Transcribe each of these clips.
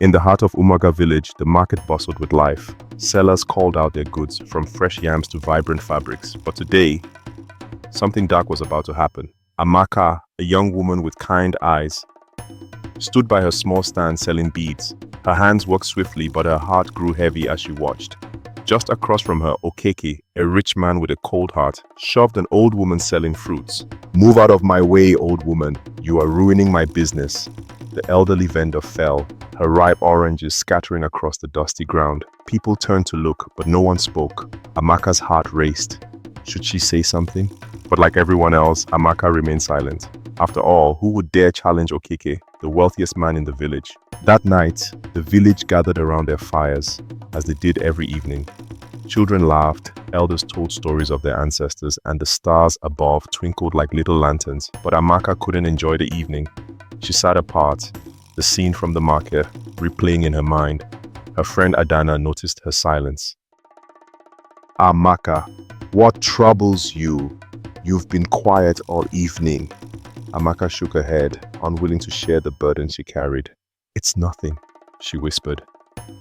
In the heart of Umuaga village, the market bustled with life. Sellers called out their goods, from fresh yams to vibrant fabrics. But today, something dark was about to happen. Amaka, a young woman with kind eyes, stood by her small stand selling beads. Her hands worked swiftly, but her heart grew heavy as she watched. Just across from her, Okeke, a rich man with a cold heart, shoved an old woman selling fruits. "Move out of my way, old woman. You are ruining my business." The elderly vendor fell, her ripe oranges scattering across the dusty ground. People turned to look, but no one spoke. Amaka's heart raced. Should she say something? But like everyone else, Amaka remained silent. After all, who would dare challenge Okeke, the wealthiest man in the village? That night, the village gathered around their fires, as they did every evening. Children laughed, elders told stories of their ancestors, and the stars above twinkled like little lanterns. But Amaka couldn't enjoy the evening. She sat apart, the scene from the market replaying in her mind. Her friend Adana noticed her silence. "Amaka, what troubles you? You've been quiet all evening." Amaka shook her head, unwilling to share the burden she carried. "It's nothing," she whispered,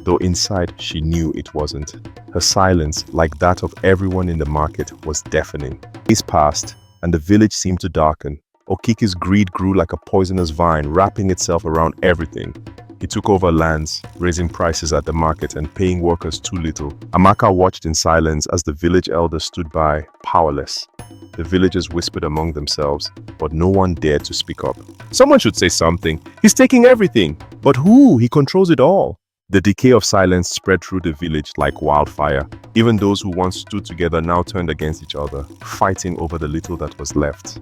though inside she knew it wasn't. Her silence, like that of everyone in the market, was deafening. Days passed, and the village seemed to darken. Okeke's greed grew like a poisonous vine, wrapping itself around everything. He took over lands, raising prices at the market and paying workers too little. Amaka watched in silence as the village elders stood by, powerless. The villagers whispered among themselves, but no one dared to speak up. "Someone should say something. He's taking everything." "But who? He controls it all." The decay of silence spread through the village like wildfire. Even those who once stood together now turned against each other, fighting over the little that was left.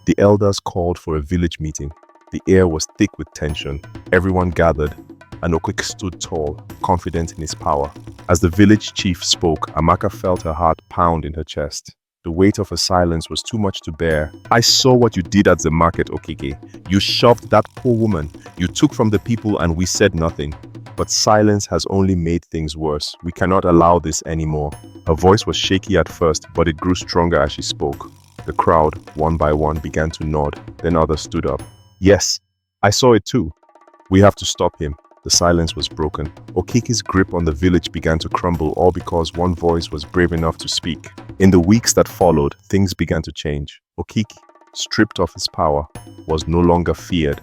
The elders called for a village meeting. The air was thick with tension. Everyone gathered, and Okeke stood tall, confident in his power. As the village chief spoke, Amaka felt her heart pound in her chest. The weight of her silence was too much to bear. "I saw what you did at the market, Okeke. You shoved that poor woman. You took from the people and we said nothing. But silence has only made things worse. We cannot allow this anymore." Her voice was shaky at first, but it grew stronger as she spoke. The crowd, one by one, began to nod. Then others stood up. "Yes, I saw it too. We have to stop him." The silence was broken. Okeke's grip on the village began to crumble, all because one voice was brave enough to speak. In the weeks that followed, things began to change. Okeke, stripped of his power, was no longer feared.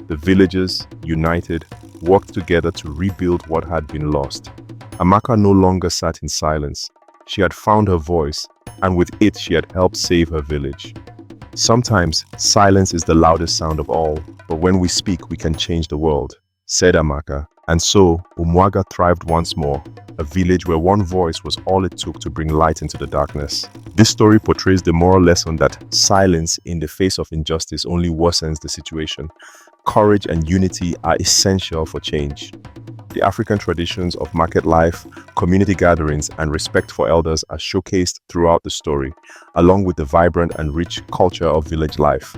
The villagers, united, worked together to rebuild what had been lost. Amaka no longer sat in silence. She had found her voice, and with it she had helped save her village. "Sometimes silence is the loudest sound of all, but when we speak we can change the world," said Amaka. And so, Umuaga thrived once more, a village where one voice was all it took to bring light into the darkness. This story portrays the moral lesson that silence in the face of injustice only worsens the situation. Courage and unity are essential for change. The African traditions of market life, community gatherings, and respect for elders are showcased throughout the story, along with the vibrant and rich culture of village life.